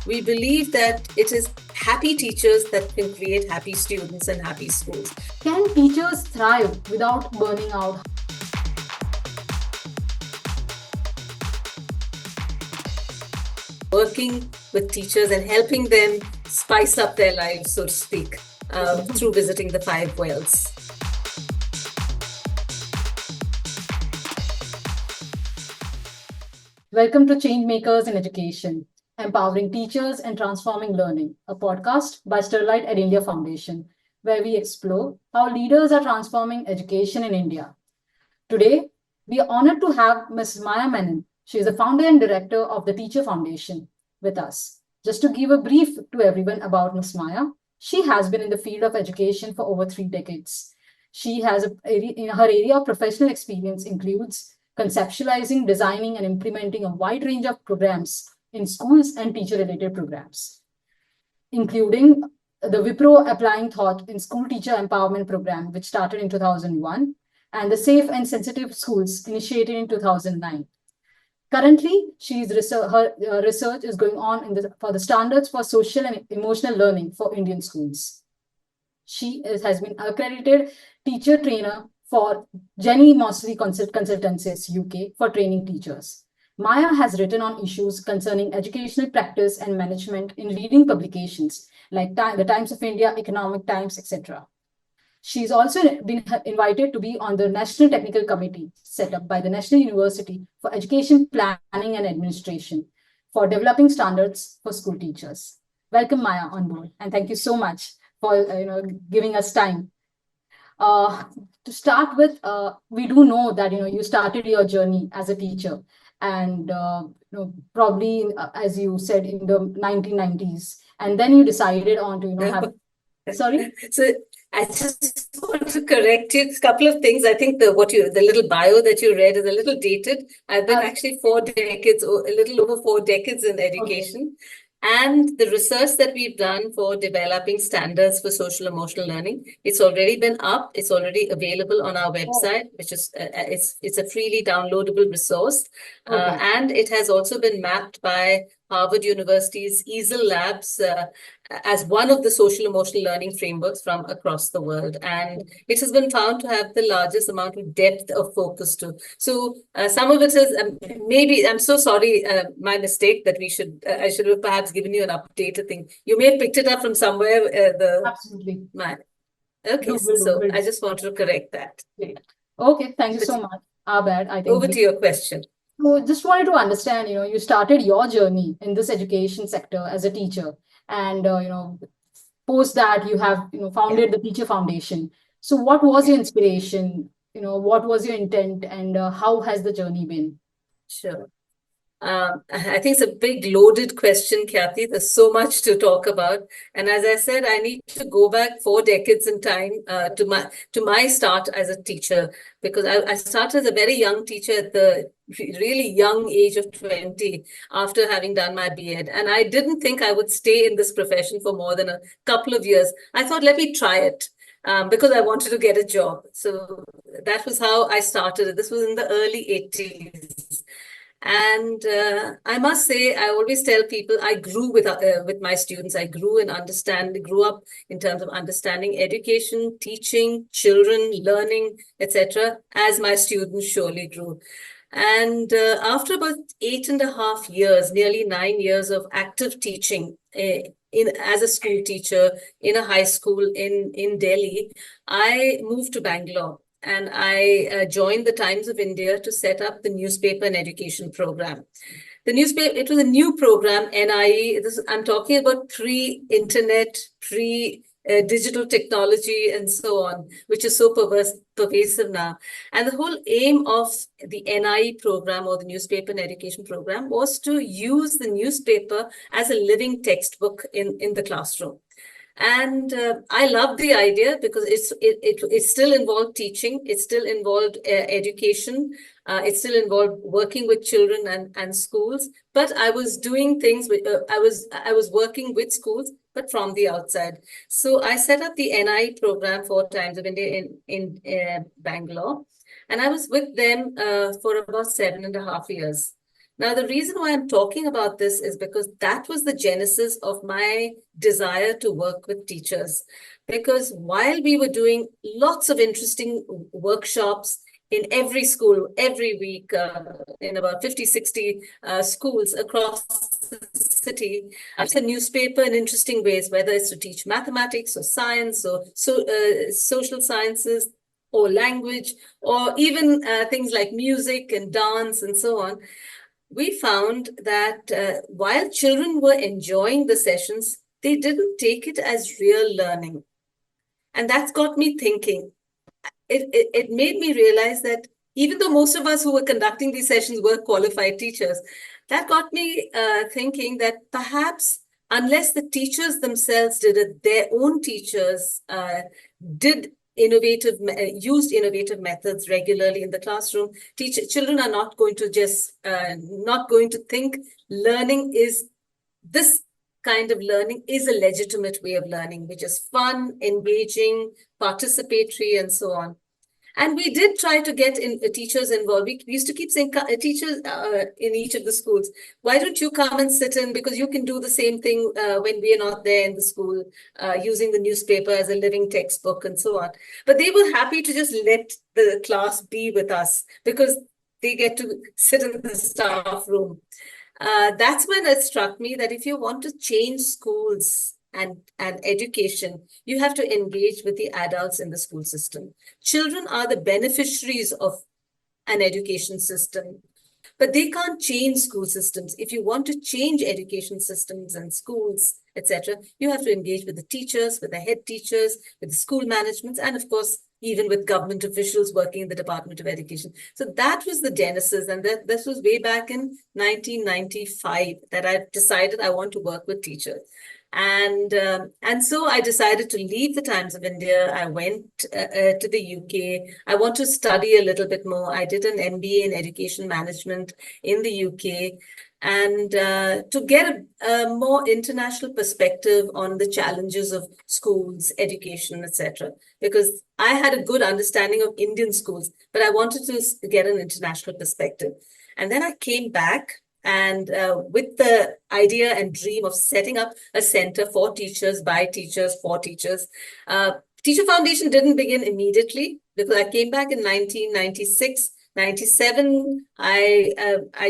We believe that it is happy teachers that can create happy students and happy schools. Can teachers thrive without burning out? Working with teachers and helping them spice up their lives, so to speak, through visiting the 5 wells. Welcome to Changemakers in Education, Empowering Teachers and Transforming Learning, a podcast by Sterlite EdIndia Foundation, where we explore how leaders are transforming education in India. Today, we are honored to have Ms. Maya Menon. She is the founder and director of the Teacher Foundation with us. Just to give a brief to everyone about Ms. Maya, she has been in the field of education for over 3 decades. She has in her area of professional experience includes conceptualizing, designing, and implementing a wide range of programs in schools and teacher-related programs, including the Wipro Applying Thought in School Teacher Empowerment Program, which started in 2001, and the Safe and Sensitive Schools initiated in 2009. Currently, her research is going on for the standards for social and emotional learning for Indian schools. She has been accredited teacher trainer for Jenny Mosley Consultancies UK for training teachers. Maya has written on issues concerning educational practice and management in leading publications like the Times of India, Economic Times, etc. She's also been invited to be on the National Technical Committee set up by the National University for Education Planning and Administration for developing standards for school teachers. Welcome, Maya, on board, and thank you so much for giving us time. To start with, we do know that you started your journey as a teacher, and probably as you said in the 1990s, and then you decided on to have. Sorry. So I just want to correct you a couple of things. I think the little bio that you read is a little dated. I've been actually 4 decades, or a little over 4 decades in education. Okay. And the research that we've done for developing standards for social emotional learning, it's already been up. It's already available on our website, which is it's a freely downloadable resource. Okay. And it has also been mapped by Harvard University's EASL Labs as one of the social emotional learning frameworks from across the world. And it has been found to have the largest amount of depth of focus too. So some of it is maybe, I'm so sorry, my mistake that I should have perhaps given you an updated thing. You may have picked it up from somewhere. Absolutely. Okay, I just wanted to correct that. Great. Okay, thank you so much. Our bad, I think. Over to your question. So just wanted to understand, you started your journey in this education sector as a teacher, and post that you have founded the Teacher Foundation. So what was your inspiration? What was your intent, and how has the journey been? Sure. I think it's a big loaded question, Khyati. There's so much to talk about. And as I said, I need to go back 4 decades in time to my start as a teacher, because I started as a very young teacher at the really young age of 20 after having done my B.Ed. And I didn't think I would stay in this profession for more than a couple of years. I thought, let me try it. Because I wanted to get a job. So that was how I started. This was in the early 80s. And I must say, I always tell people I grew with my students. I grew up in terms of understanding education, teaching, children, learning, etc. as my students surely grew. And after about 8.5 years, nearly 9 years of active teaching as a school teacher in a high school in Delhi, I moved to Bangalore. And I joined the Times of India to set up the newspaper and education program. It was a new program, NIE. I'm talking about pre-internet, digital technology and so on, which is so pervasive now. And the whole aim of the NIE program, or the newspaper and education program, was to use the newspaper as a living textbook in the classroom. And I love the idea because it still involved teaching, it still involved education, it still involved working with children and schools. But I was doing things I was working with schools, but from the outside. So I set up the NIE program for Times of India in Bangalore, and I was with them for about 7.5 years. Now, the reason why I'm talking about this is because that was the genesis of my desire to work with teachers. Because while we were doing lots of interesting workshops in every school, every week, in about 50, 60 schools across the city, it's a newspaper in interesting ways, whether it's to teach mathematics or science or social sciences or language, or even things like music and dance and so on. We found that while children were enjoying the sessions, they didn't take it as real learning. And that's got me thinking. It made me realize that even though most of us who were conducting these sessions were qualified teachers, that got me thinking that perhaps unless the teachers themselves did it, their own teachers did used innovative methods regularly in the classroom, children are not going to just not going to think learning is this kind of learning is a legitimate way of learning, which is fun, engaging, participatory, and so on. And we did try to get teachers involved. We used to keep saying, teachers in each of the schools, why don't you come and sit in? Because you can do the same thing when we are not there in the school, using the newspaper as a living textbook and so on. But they were happy to just let the class be with us because they get to sit in the staff room. That's when it struck me that if you want to change schools and education, you have to engage with the adults in the school system. Children are the beneficiaries of an education system, but they can't change school systems. If you want to change education systems and schools, etc., you have to engage with the teachers, with the head teachers, with the school managements, and of course, even with government officials working in the Department of Education. So that was the genesis, and this was way back in 1995 that I decided I want to work with teachers. And so I decided to leave the Times of India. I went to the UK. I want to study a little bit more. I did an MBA in education management in the UK, and to get a more international perspective on the challenges of schools, education, etc. Because I had a good understanding of Indian schools, but I wanted to get an international perspective. And then I came back, and with the idea and dream of setting up a center for teachers, by teachers, for teachers. Teacher Foundation didn't begin immediately because I came back in 1996. 97, I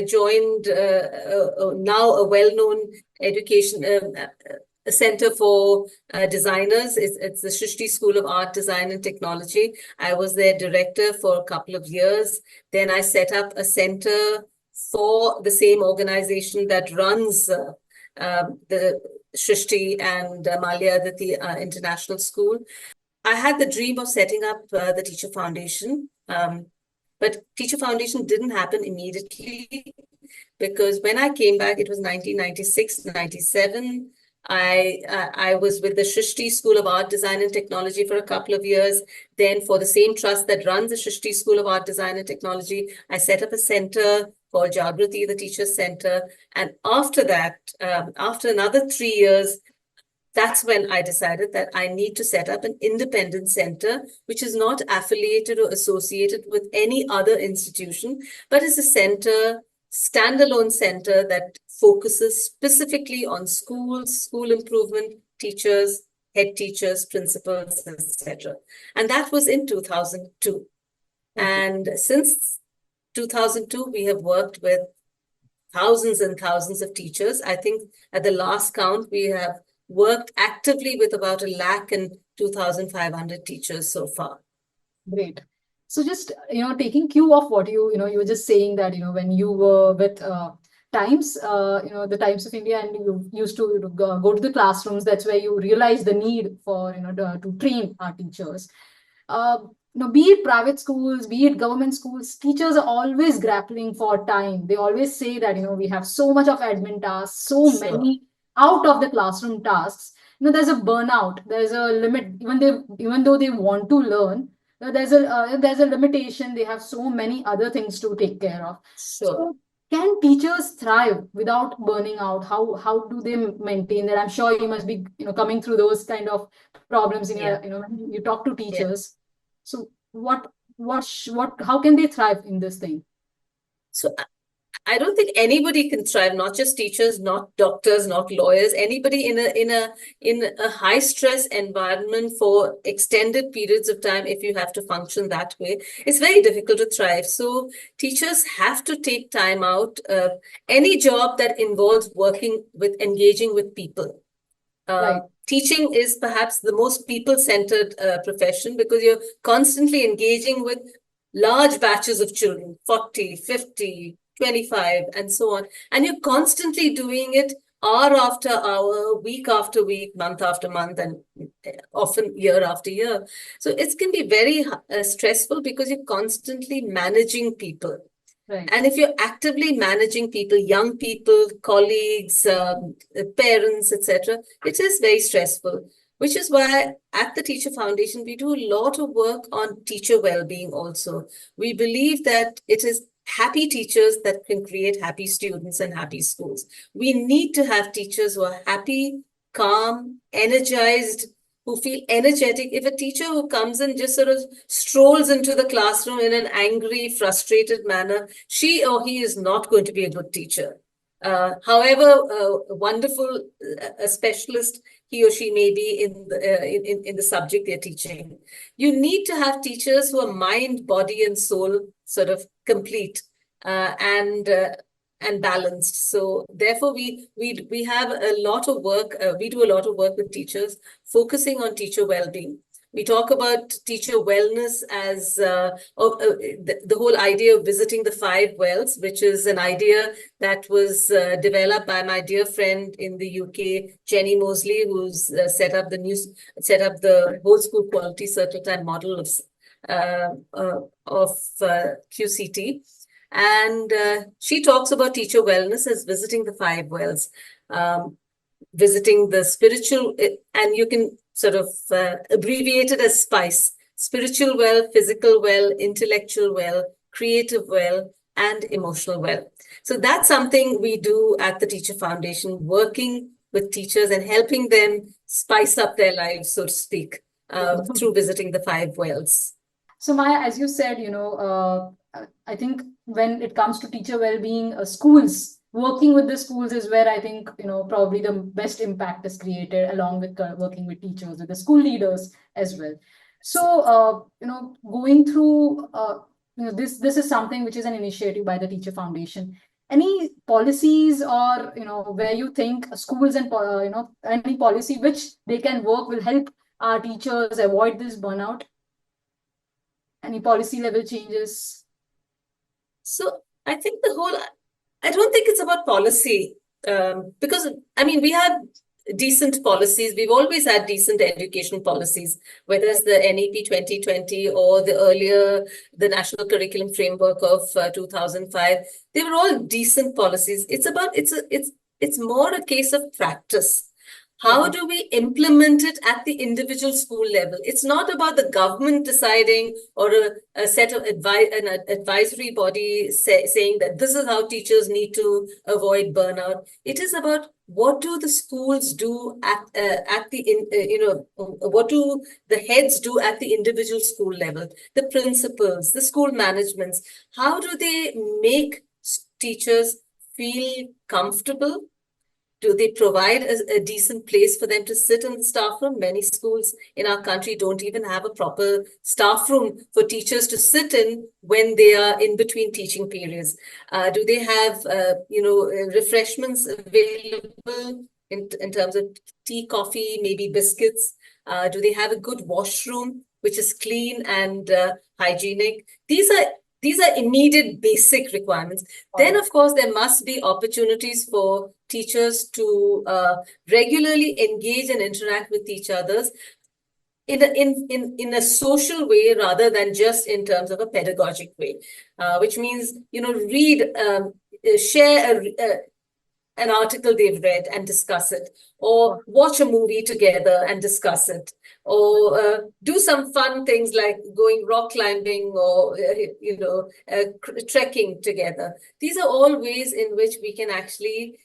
joined now a well-known education a center for designers. It's the Shrishti School of Art, Design and Technology. I was their director for a couple of years. Then I set up a center for the same organization that runs the Shrishti and Malya Aditi International School. I had the dream of setting up the Teacher Foundation, but Teacher Foundation didn't happen immediately because when I came back, it was 1996, 97. I was with the Shrishti School of Art, Design and Technology for a couple of years. Then for the same trust that runs the Shrishti School of Art, Design and Technology, I set up a center called Jagrati, the Teacher Center. And after that, after another 3 years, that's when I decided that I need to set up an independent center, which is not affiliated or associated with any other institution, but is a center, standalone center that focuses specifically on schools, school improvement, teachers, head teachers, principals, etc. And that was in 2002. And since 2002, we have worked with thousands and thousands of teachers. I think at the last count, we have worked actively with about 102,500 teachers so far. Great. So just, taking cue of what you were just saying that, when you were with Times, the Times of India, and you used to go to the classrooms, that's where you realize the need for, to train our teachers. Be it private schools, be it government schools, teachers are always grappling for time. They always say that, we have so much of admin tasks, so many out of the classroom tasks. There's a burnout, there's a limit, even though they want to learn, there's a limitation. They have so many other things to take care of. So can teachers thrive without burning out? How do they maintain that? I'm sure you must be coming through those kind of problems in your, when you talk to teachers. So how can they thrive in this thing? So I don't think anybody can thrive, not just teachers, not doctors, not lawyers, anybody in a high stress environment for extended periods of time. If you have to function that way, it's very difficult to thrive. So teachers have to take time out. Any job that involves engaging with people. Right. Teaching is perhaps the most people-centered profession, because you're constantly engaging with large batches of children, 40, 50, 25, and so on. And you're constantly doing it hour after hour, week after week, month after month, and often year after year. So it can be very stressful, because you're constantly managing people. Right. And if you're actively managing people, young people, colleagues, parents, etc., it is very stressful, which is why at the Teacher Foundation, we do a lot of work on teacher well-being also. We believe that it is happy teachers that can create happy students and happy schools. We need to have teachers who are happy, calm, energized, who feel energetic. If a teacher who comes in just sort of strolls into the classroom in an angry, frustrated manner, she or he is not going to be a good teacher. However wonderful a specialist he or she may be in the subject they're teaching. You need to have teachers who are mind, body, and soul sort of complete and balanced. So therefore, we have a lot of work. We do a lot of work with teachers, focusing on teacher well-being. We talk about teacher wellness as the whole idea of visiting the 5 wells, which is an idea that was developed by my dear friend in the UK, Jenny Mosley, who's set up the whole school quality circle time model of QCT. And she talks about teacher wellness as visiting the 5 wells, visiting the spiritual, and you can sort of abbreviate it as SPICE: spiritual well, physical well, intellectual well, creative well, and emotional well. So that's something we do at the Teacher Foundation, working with teachers and helping them spice up their lives, so to speak, through visiting the 5 wells. So Maya, as you said, I think when it comes to teacher well-being, schools, working with the schools is where I think, probably the best impact is created, along with working with teachers, with the school leaders as well. So, going through, this is something which is an initiative by the Teacher Foundation. Any policies or, where you think schools and, any policy which they can work will help our teachers avoid this burnout? Any policy level changes? So I think I don't think it's about policy, because, I mean, we have decent policies. We've always had decent education policies, whether it's the NEP 2020 or the National Curriculum Framework of 2005. They were all decent policies. It's more a case of practice. How do we implement it at the individual school level? It's not about the government deciding, or a set of an advisory body saying that this is how teachers need to avoid burnout. It is about what do the schools do what do the heads do at the individual school level, the principals, the school managements. How do they make teachers feel comfortable? Do they provide a decent place for them to sit in the staff room? Many schools in our country don't even have a proper staff room for teachers to sit in when they are in between teaching periods. Do they have, refreshments available in terms of tea, coffee, maybe biscuits? Do they have a good washroom, which is clean and hygienic? These are immediate basic requirements. Then, of course, there must be opportunities for teachers to regularly engage and interact with each other in a social way, rather than just in terms of a pedagogic way, which means, read, share an article they've read and discuss it, or watch a movie together and discuss it, or do some fun things like going rock climbing, or trekking together. These are all ways in which we can actually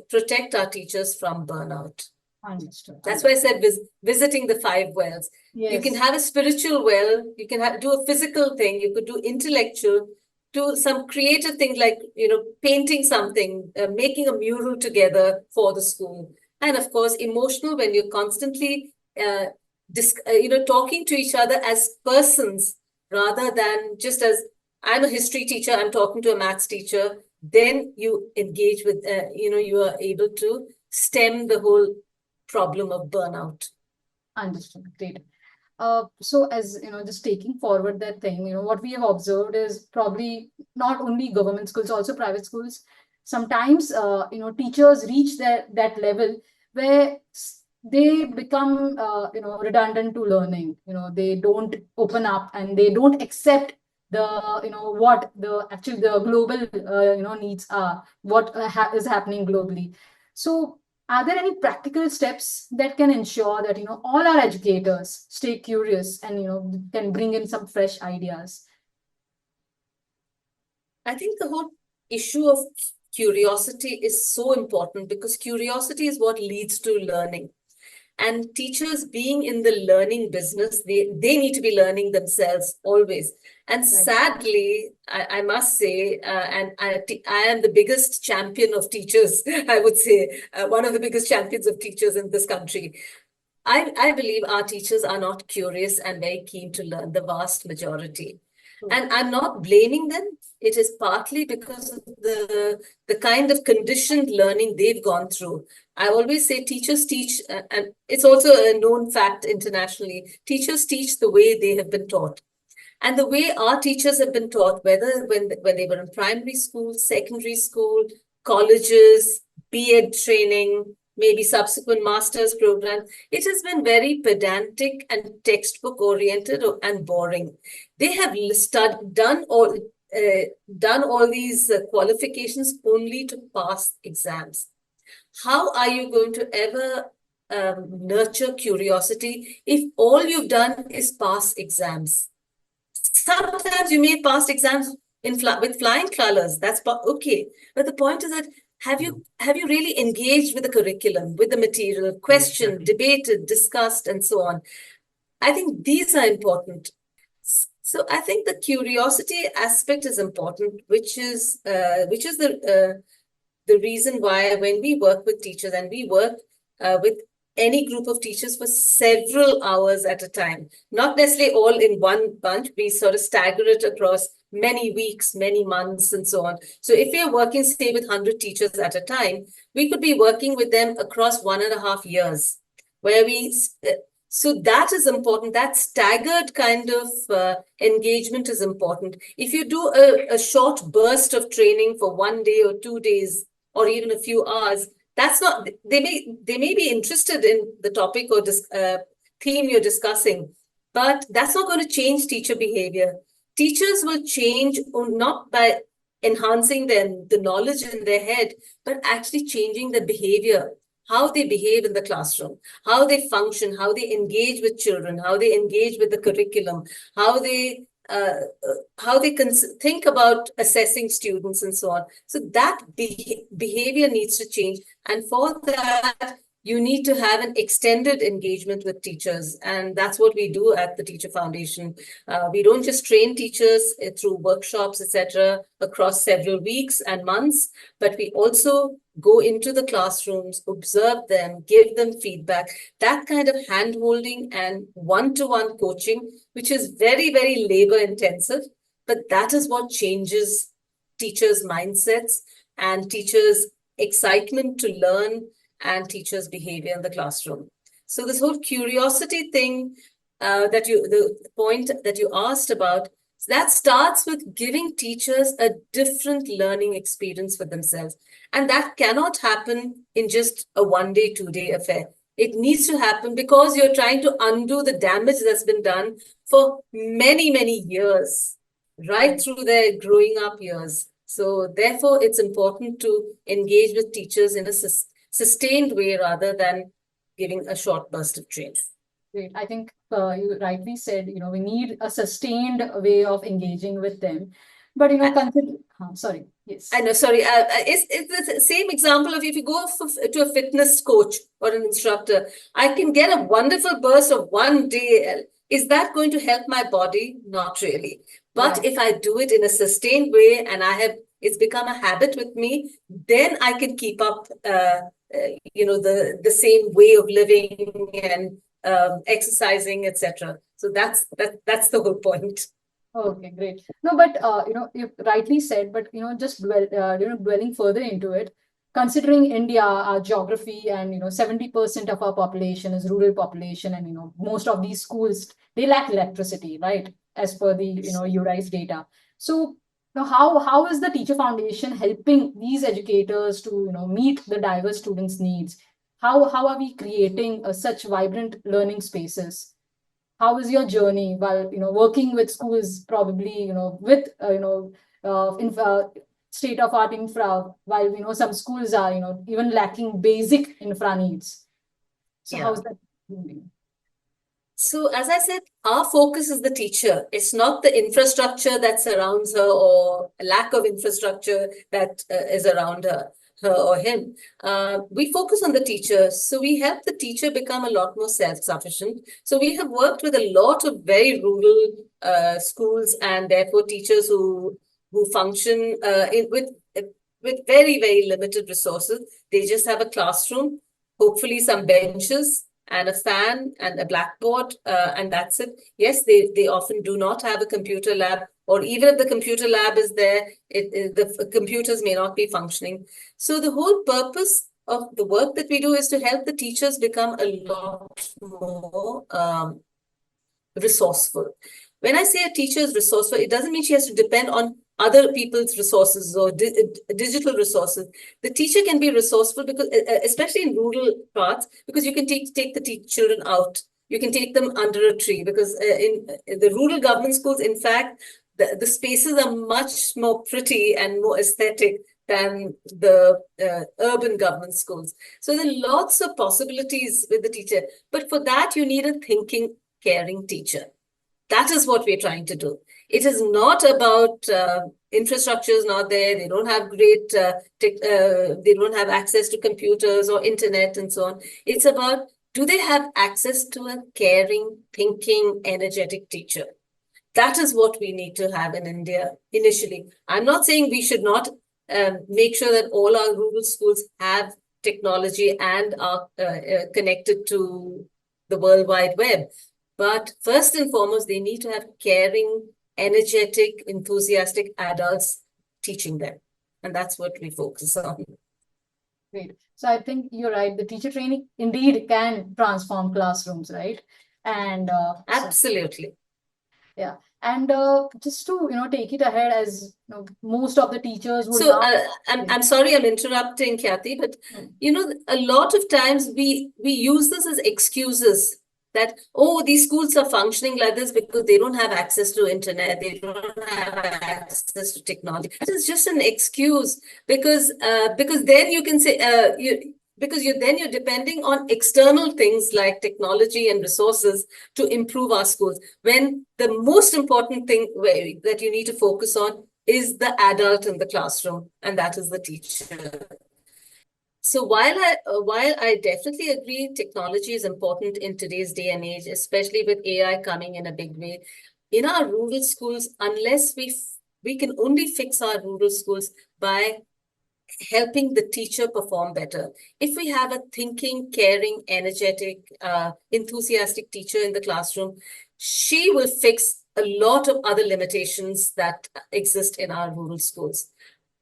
protect our teachers from burnout. Understood. That's why I said visiting the 5 wells. Yes. You can have a spiritual well, you can do a physical thing, you could do intellectual, to some creative thing like, painting something, making a mural together for the school. And of course, emotional when you're constantly, talking to each other as persons rather than just as I'm a history teacher, I'm talking to a maths teacher. Then you engage with, you are able to stem the whole problem of burnout. Understood. Great. So as you know, just taking forward that thing, what we have observed is probably not only government schools, also private schools. Sometimes, teachers reach that level where they become, redundant to learning. They don't open up and they don't accept what the global, needs are, what is happening globally. So are there any practical steps that can ensure that all our educators stay curious and can bring in some fresh ideas? I think the whole issue of curiosity is so important because curiosity is what leads to learning. And teachers being in the learning business, they need to be learning themselves always. And Right. sadly, I must say, and I am the biggest champion of teachers, I would say, one of the biggest champions of teachers in this country. I believe our teachers are not curious and very keen to learn, the vast majority. And I'm not blaming them. It is partly because of the kind of conditioned learning they've gone through. I always say teachers teach, and it's also a known fact internationally, teachers teach the way they have been taught. And the way our teachers have been taught, whether when they were in primary school, secondary school, colleges, B.Ed training, maybe subsequent master's program, it has been very pedantic and textbook oriented and boring. They have done all these qualifications only to pass exams. How are you going to ever nurture curiosity if all you've done is pass exams? Sometimes you may pass exams with flying colors. That's okay. But the point is that have you really engaged with the curriculum, with the material, questioned, debated, discussed, and so on? I think these are important. So I think the curiosity aspect is important, which is the reason why when we work with teachers and we work with any group of teachers for several hours at a time, not necessarily all in one bunch, we sort of stagger it across many weeks, many months, and so on. So if we are working, say, with 100 teachers at a time, we could be working with them across 1.5 years, where so that is important. That staggered kind of engagement is important. If you do a short burst of training for 1 day or 2 days, or even a few hours, that's not, they may be interested in the topic or theme you're discussing, but that's not going to change teacher behavior. Teachers will change not by enhancing the knowledge in their head, but actually changing the behavior, how they behave in the classroom, how they function, how they engage with children, how they engage with the curriculum, how they can think about assessing students and so on. So that behavior needs to change. And for that, you need to have an extended engagement with teachers. And that's what we do at the Teacher Foundation. We don't just train teachers through workshops, etc., across several weeks and months, but we also go into the classrooms, observe them, give them feedback, that kind of hand-holding and one-to-one coaching, which is very, very labor intensive, but that is what changes teachers' mindsets and teachers' excitement to learn and teachers' behavior in the classroom. So this whole curiosity thing the point that you asked about, that starts with giving teachers a different learning experience for themselves. And that cannot happen in just a 1 day, 2 day affair. It needs to happen because you're trying to undo the damage that's been done for many, many years, right through their growing up years. So therefore, it's important to engage with teachers in a sustained way rather than giving a short burst of training. Great. I think you rightly said, we need a sustained way of engaging with them. But, sorry, yes. I know, sorry. It's the same example of if you go to a fitness coach or an instructor, I can get a wonderful burst of 1 day Is that going to help my body? Not really. But Right. if I do it in a sustained way and it's become a habit with me, then I can keep up, the same way of living and exercising, etc. So that's the whole point. Okay, great. No, but you rightly said, but just dwelling further into it, considering India, our geography, and 70% of our population is rural population, and most of these schools they lack electricity, right? As per the URI's data. So how is the Teacher Foundation helping these educators to meet the diverse students' needs? How are we creating such vibrant learning spaces? How was your journey while working with schools, probably with state of art infra, while some schools are even lacking basic infra needs? So Yeah. how's that doing? So, as I said, our focus is the teacher. It's not the infrastructure that surrounds her or a lack of infrastructure that is around her or him. We focus on the teacher. So, we help the teacher become a lot more self-sufficient. So, we have worked with a lot of very rural schools and therefore teachers who function with very, very limited resources. They just have a classroom, hopefully some benches and a fan and a blackboard, and that's it. Yes, they often do not have a computer lab, or even if the computer lab is there, the computers may not be functioning. So the whole purpose of the work that we do is to help the teachers become a lot more resourceful. When I say a teacher is resourceful, it doesn't mean she has to depend on other people's resources or digital resources. The teacher can be resourceful because, especially in rural parts, because you can take the children out. You can take them under a tree because in the rural government schools, in fact, the spaces are much more pretty and more aesthetic than the urban government schools. So there are lots of possibilities with the teacher. But for that, you need a thinking, caring teacher. That is what we're trying to do. It is not about infrastructure is not there. They don't have great, they don't have access to computers or internet and so on. It's about, do they have access to a caring, thinking, energetic teacher? That is what we need to have in India initially. I'm not saying we should not make sure that all our rural schools have technology and are connected to the World Wide Web. But first and foremost, they need to have caring, energetic, enthusiastic adults teaching them. And that's what we focus on. Great. So I think you're right. The teacher training indeed can transform classrooms, right? And Absolutely. yeah. And just to take it ahead, as most of the teachers would So now. I'm sorry I'm interrupting, Khyati, but a lot of times we use this as excuses that, oh, these schools are functioning like this because they don't have access to internet, they don't have access to technology. It is just an excuse because then you can say because you're depending on external things like technology and resources to improve our schools. When the most important thing that you need to focus on is the adult in the classroom, and that is the teacher. So while I definitely agree technology is important in today's day and age, especially with AI coming in a big way, in our rural schools, unless we can only fix our rural schools by helping the teacher perform better. If we have a thinking, caring, energetic, enthusiastic teacher in the classroom, she will fix a lot of other limitations that exist in our rural schools.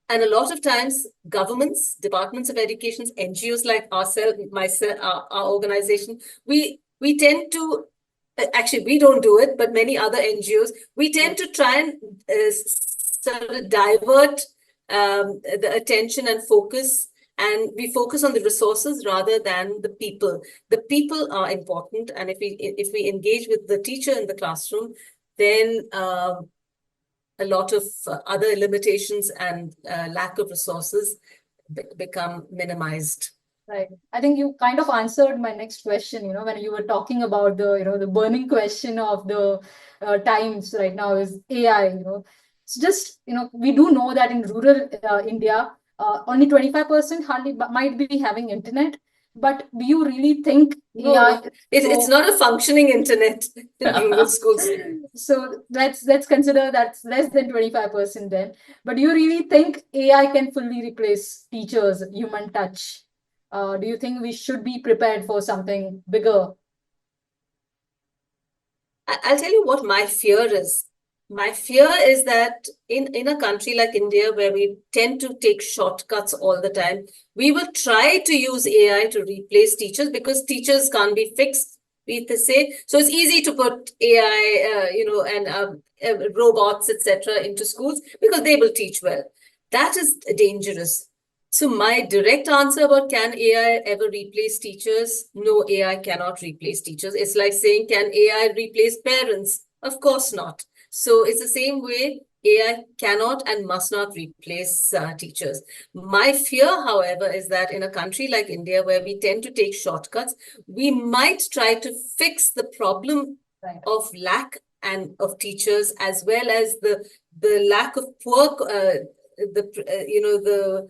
And a lot of times, governments, departments of education, NGOs like ourselves, myself, our organization, we tend to actually we don't do it, but many other NGOs, we tend to try and sort of divert the attention and focus, and we focus on the resources rather than the people. The people are important, and if we engage with the teacher in the classroom, then a lot of other limitations and lack of resources become minimized. Right. I think you kind of answered my next question, when you were talking about the burning question of the times right now is AI. It's just, we do know that in rural India, only 25% hardly might be having internet. But do you really think No, AI? it's not a functioning internet in the schools. So let's consider that's less than 25% then. But do you really think AI can fully replace teachers' human touch? Do you think we should be prepared for something bigger? I'll tell you what my fear is. My fear is that in a country like India, where we tend to take shortcuts all the time, we will try to use AI to replace teachers because teachers can't be fixed, we say. So it's easy to put AI, and robots, etc., into schools because they will teach well. That is dangerous. So my direct answer about can AI ever replace teachers? No, AI cannot replace teachers. It's like saying, can AI replace parents? Of course not. So it's the same way AI cannot and must not replace teachers. My fear, however, is that in a country like India, where we tend to take shortcuts, we might try to fix the problem Right. of lack and of teachers, as well as the lack of poor the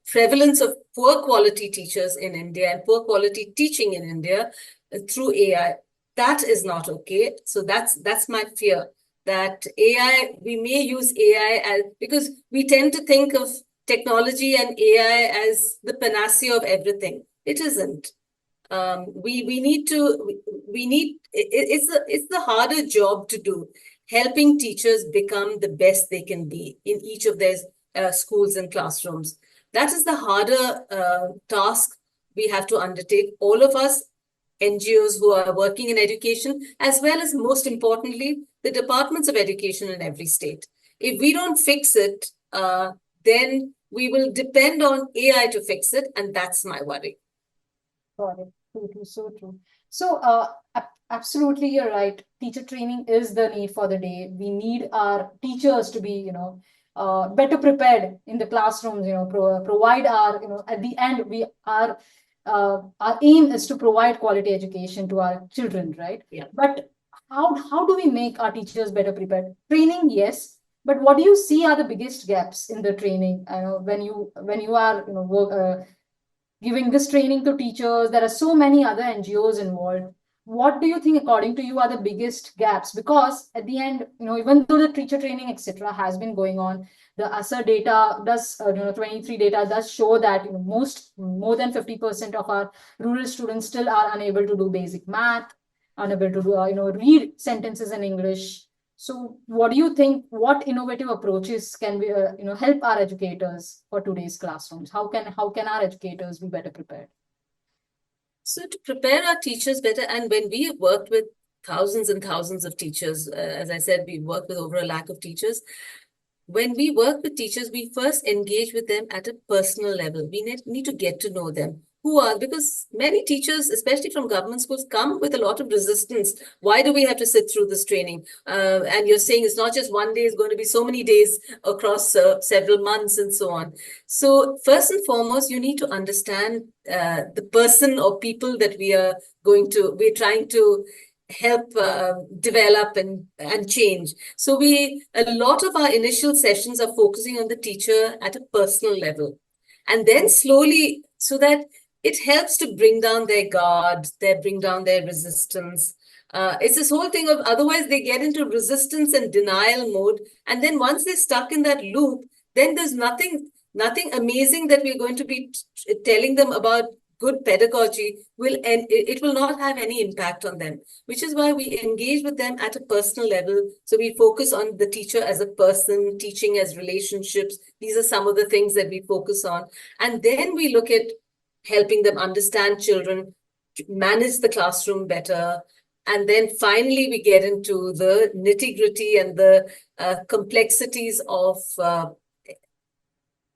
prevalence of poor quality teachers in India and poor quality teaching in India through AI. That is not okay. So that's my fear, that AI, we may use AI because we tend to think of technology and AI as the panacea of everything. It isn't. We need to it's the harder job to do, helping teachers become the best they can be in each of their schools and classrooms. That is the harder task we have to undertake, all of us, NGOs who are working in education, as well as, most importantly, the departments of education in every state. If we don't fix it, then we will depend on AI to fix it, and that's my worry. Got it. True, so true. So, absolutely, you're right. Teacher training is the need for the day. We need our teachers to be, better prepared in the classrooms. Provide at the end, our aim is to provide quality education to our children, right? Yeah. But how do we make our teachers better prepared? Training, yes. But what do you see are the biggest gaps in the training? When you are, giving this training to teachers. There are so many other NGOs involved. What do you think, according to you, are the biggest gaps? Because at the end, even though the teacher training, etc., has been going on, the ASA data does, 23 data does show that more than 50% of our rural students still are unable to do basic math, unable to do, read sentences in English. So what do you think, what innovative approaches can we, help our educators for today's classrooms? How can our educators be better prepared? So to prepare our teachers better, and when we have worked with thousands and thousands of teachers, as I said, we work with over 1 lakh of teachers. When we work with teachers, we first engage with them at a personal level. We need to get to know them. Who are, because many teachers, especially from government schools, come with a lot of resistance. Why do we have to sit through this training? And you're saying it's not just one day, it's going to be so many days across several months and so on. So first and foremost, you need to understand the person or people that we're trying to help develop and change. So a lot of our initial sessions are focusing on the teacher at a personal level. And then slowly, so that it helps to bring down their guard, bring down their resistance. It's this whole thing of, otherwise they get into resistance and denial mode. And then once they're stuck in that loop, then there's nothing amazing that we're going to be telling them about good pedagogy and it will not have any impact on them, which is why we engage with them at a personal level. So we focus on the teacher as a person, teaching as relationships. These are some of the things that we focus on. And then we look at helping them understand children, manage the classroom better. And then finally, we get into the nitty-gritty and the complexities of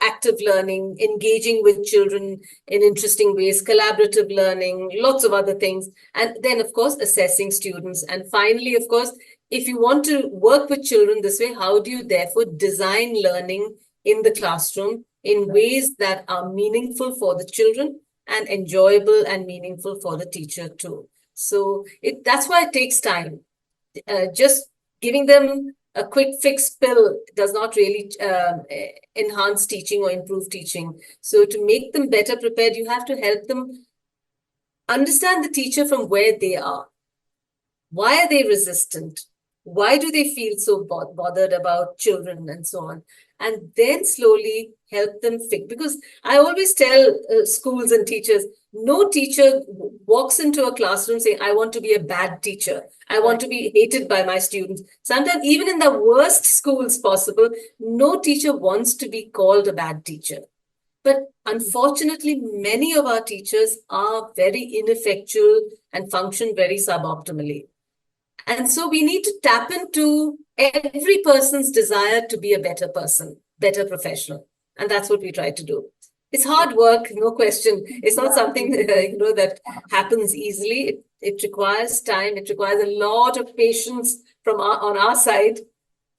active learning, engaging with children in interesting ways, collaborative learning, lots of other things. And then, of course, assessing students. And finally, of course, if you want to work with children this way, how do you therefore design learning in the classroom in ways that are meaningful for the children and enjoyable and meaningful for the teacher too? So that's why it takes time. Just giving them a quick fix pill does not really enhance teaching or improve teaching. So to make them better prepared, you have to help them understand the teacher from where they are. Why are they resistant? Why do they feel so bothered about children and so on? And then slowly help them fix. Because I always tell schools and teachers, no teacher walks into a classroom saying, I want to be a bad teacher. I want to be hated by my students. Sometimes, even in the worst schools possible, no teacher wants to be called a bad teacher. But unfortunately, many of our teachers are very ineffectual and function very suboptimally. And so we need to tap into every person's desire to be a better person, better professional. And that's what we try to do. It's hard work, no question. It's not something that happens easily. It requires time. It requires a lot of patience on our side,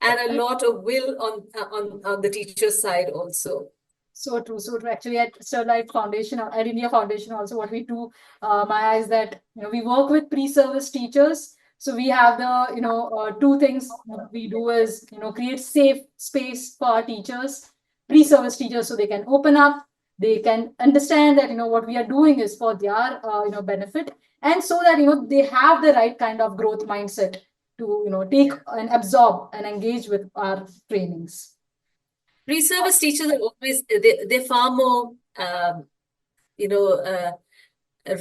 and a lot of will on the teacher's side also. So true, so true. Actually, at Sterlite Foundation, or EdIndia Foundation, also what we do, Maya, is that we work with pre-service teachers. So we have the two things we do is create safe space for our teachers, pre-service teachers, so they can open up, they can understand that what we are doing is for their benefit, and so that they have the right kind of growth mindset to take and absorb and engage with our trainings. Pre-service teachers are always, they're far more,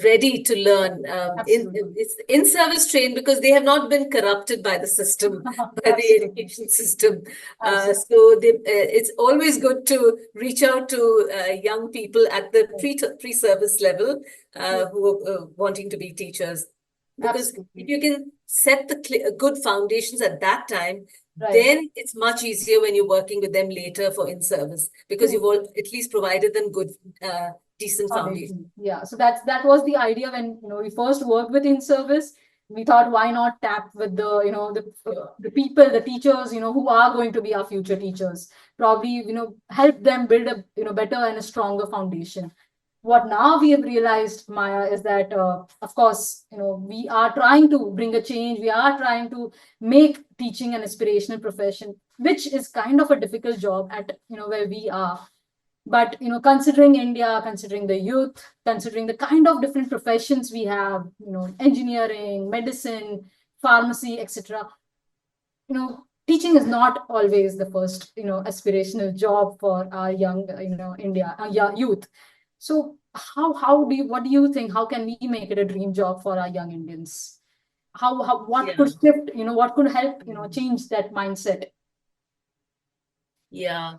ready to learn. It's in-service trained because they have not been corrupted by the system, by the education system. So it's always good to reach out to young people at the pre-service level who are wanting to be teachers. Because if you can set the good foundations at that time, then it's much easier when you're working with them later for in-service, because you've all at least provided them good, decent foundation. Yeah, so that was the idea when we first worked with in-service. We thought, why not tap with the people, the teachers, who are going to be our future teachers. Probably, help them build a better and a stronger foundation. What now we have realized, Maya, is that, of course, we are trying to bring a change. We are trying to make teaching an aspirational profession, which is kind of a difficult job at, where we are. But, considering India, considering the youth, considering the kind of different professions we have, engineering, medicine, pharmacy, etc., teaching is not always the first, aspirational job for our young, India, youth. So what do you think? How can we make it a dream job for our young Indians? What could shift, what could help, change that mindset? Yeah.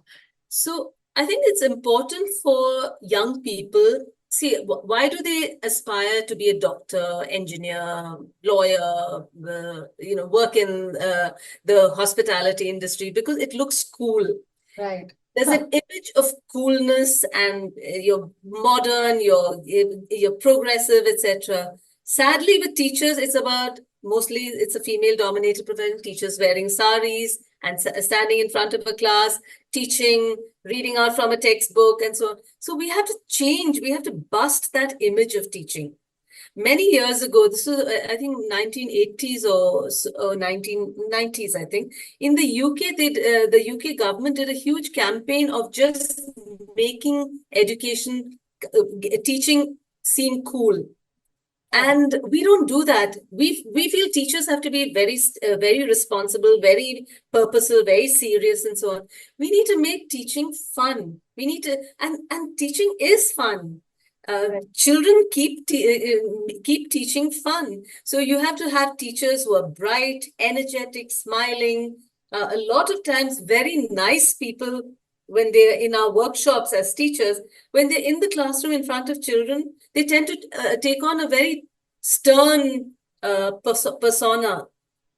So I think it's important for young people. See, why do they aspire to be a doctor, engineer, lawyer, work in the hospitality industry? Because it looks cool. Right. There's an image of coolness, and you're modern, you're progressive, etc. Sadly, with teachers, it's a female-dominated profession. Teachers wearing saris and standing in front of a class, teaching, reading out from a textbook, and so on. So we have to change. We have to bust that image of teaching. Many years ago, this was, I think, 1980s or 1990s, I think. In the UK, the UK government did a huge campaign of just making education, teaching seem cool. And we don't do that. We feel teachers have to be very responsible, very purposeful, very serious, and so on. We need to make teaching fun. We need to, and teaching is fun. Children keep teaching fun. So you have to have teachers who are bright, energetic, smiling. A lot of times, very nice people when they're in our workshops as teachers. When they're in the classroom in front of children, they tend to take on a very stern persona.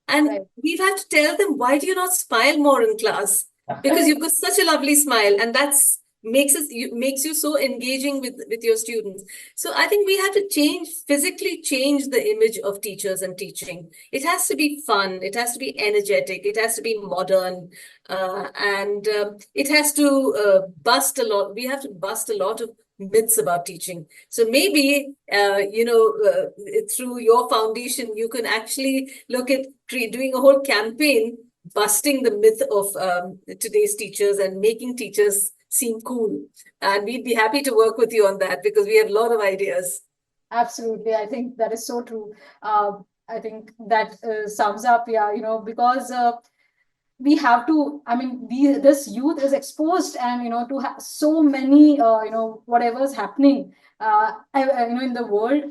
And we've had to tell them, why do you not smile more in class? Because you've got such a lovely smile, and that's makes you so engaging with your students. So I think we have to physically change the image of teachers and teaching. It has to be fun, it has to be energetic, it has to be modern, and it has to bust a lot. We have to bust a lot of myths about teaching. So maybe through your foundation, you can actually look at doing a whole campaign busting the myth of today's teachers and making teachers seem cool. And we'd be happy to work with you on that because we have a lot of ideas. Absolutely. I think that is so true. I think that sums up, yeah, because we have to, I mean, this youth is exposed and, to so many, whatever's happening, in the world,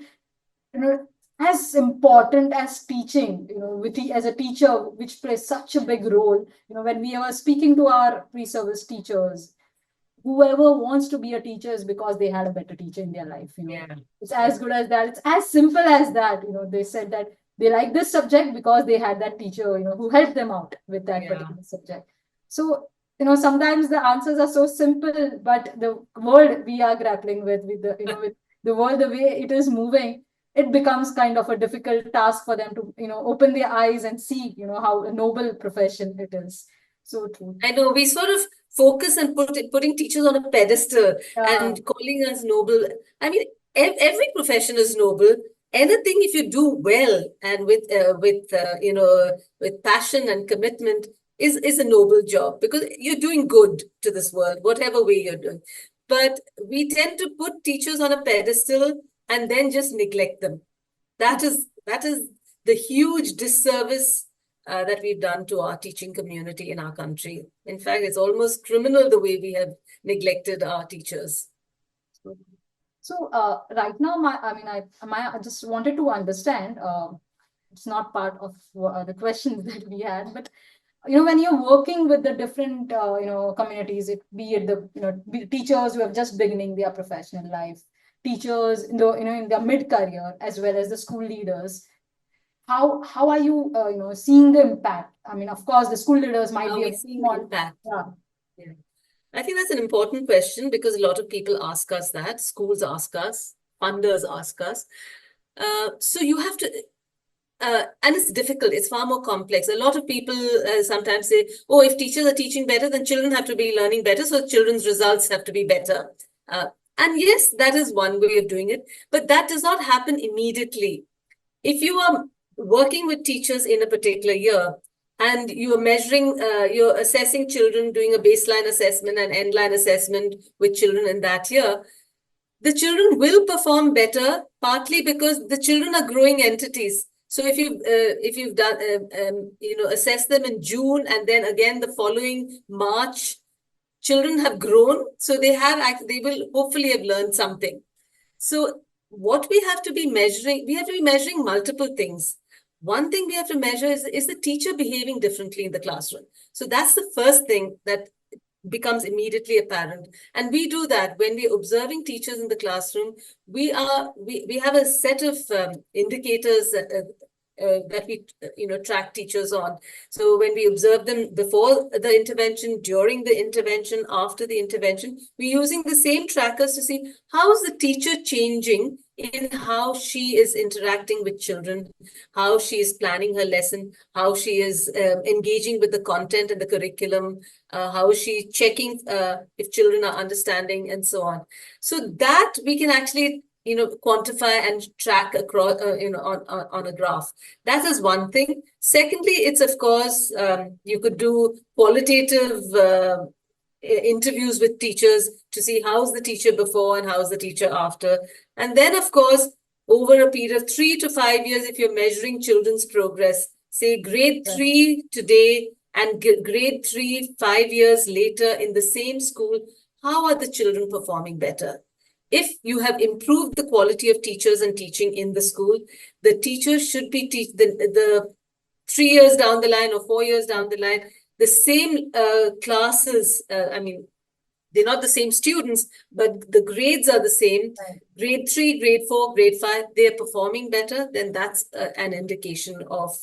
you know, as important as teaching, as a teacher, which plays such a big role, when we are speaking to our pre-service teachers, whoever wants to be a teacher is because they had a better teacher in their life. Yeah. It's as good as that. It's as simple as that. They said that they like this subject because they had that teacher, who helped them out with that particular subject. So, sometimes the answers are so simple, but the world we are grappling with the, with the world, the way it is moving, it becomes kind of a difficult task for them to, open their eyes and see, how a noble profession it is. So true. I know we sort of focus and putting teachers on a pedestal Yeah. and calling us noble. I mean, every profession is noble. Anything if you do well and with passion and commitment is a noble job because you're doing good to this world, whatever way you're doing. But we tend to put teachers on a pedestal and then just neglect them. That is the huge disservice that we've done to our teaching community in our country. In fact, it's almost criminal the way we have neglected our teachers. So right now, I just wanted to understand. It's not part of the questions that we had, but when you're working with the different communities, be it the teachers who have just beginning their professional life, teachers in their mid career, as well as the school leaders, how are you seeing the impact? I mean, of course, the school leaders might Are be we a seeing small. impact? Yeah. Yeah. I think that's an important question because a lot of people ask us that. Schools ask us, funders ask us. So you have to, and it's difficult. It's far more complex. A lot of people sometimes say, oh, if teachers are teaching better, then children have to be learning better. So children's results have to be better. And yes, that is one way of doing it. But that does not happen immediately. If you are working with teachers in a particular year and you're assessing children, doing a baseline assessment and endline assessment with children in that year, the children will perform better, partly because the children are growing entities. So if you've done assessed them in June and then again the following March, children have grown, so they will hopefully have learned something. So what we have to be measuring multiple things. One thing we have to measure is the teacher behaving differently in the classroom. So that's the first thing that becomes immediately apparent. And we do that when we're observing teachers in the classroom. We have a set of indicators that we track teachers on. So when we observe them before the intervention, during the intervention, after the intervention, we're using the same trackers to see how is the teacher changing in how she is interacting with children, how she is planning her lesson, how she is engaging with the content and the curriculum, how is she checking if children are understanding, and so on. So that we can actually quantify and track across on a graph. That is one thing. Secondly, it's of course you could do qualitative interviews with teachers to see how's the teacher before and how's the teacher after. And then of course over a period of 3 to 5 years, if you're measuring children's progress, say grade 3 today and grade 3 5 years later in the same school, how are the children performing better? If you have improved the quality of teachers and teaching in the school, the teachers should be the 3 years down the line or 4 years down the line, the same classes. I mean, they're not the same students, but the grades are the same. Right. Grade 3, grade 4, grade 5, they're performing better, then that's an indication of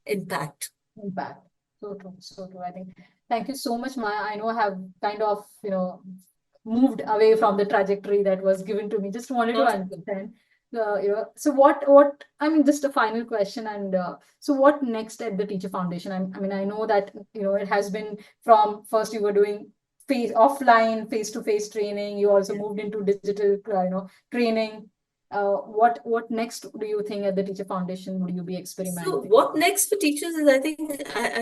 impact. Impact. So true, so true. I think. Thank you so much, Maya. I know I have kind of, moved away from the trajectory that was given to me. Just wanted to understand. So what? I mean, just a final question. And so, what next at the Teacher Foundation? I mean, I know that it has been from first you were doing offline face-to-face training. You also moved into digital, training. What next do you think at the Teacher Foundation would you be So experimenting? what next for teachers is, I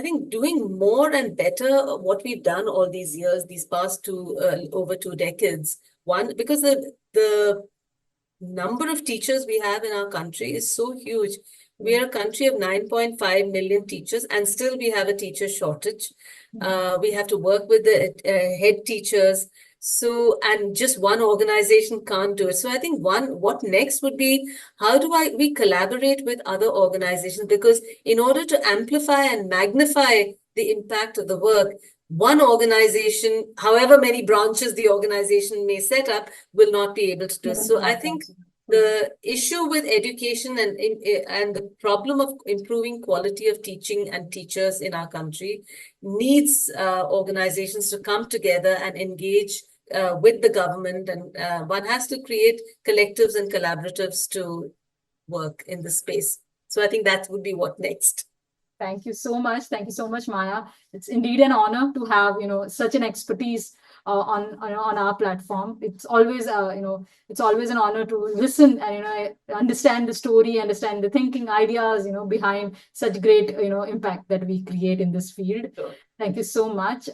think doing more and better what we've done all these years, these past over 2 decades. One, because the number of teachers we have in our country is so huge. We are a country of 9.5 million teachers, and still we have a teacher shortage. We have to work with the head teachers. So, and just one organization can't do it. So I think what next would be, how do we collaborate with other organizations? Because in order to amplify and magnify the impact of the work, one organization, however many branches the organization may set up, will not be able to do. So I think the issue with education and the problem of improving quality of teaching and teachers in our country needs organizations to come together and engage with the government, and one has to create collectives and collaboratives to work in the space. So I think that would be what next. Thank you so much. Thank you so much, Maya. It's indeed an honor to have, such an expertise on our platform. It's always, it's always an honor to listen and, understand the story, understand the thinking, ideas, behind such great, impact that we create in this field. Sure. Thank you so much.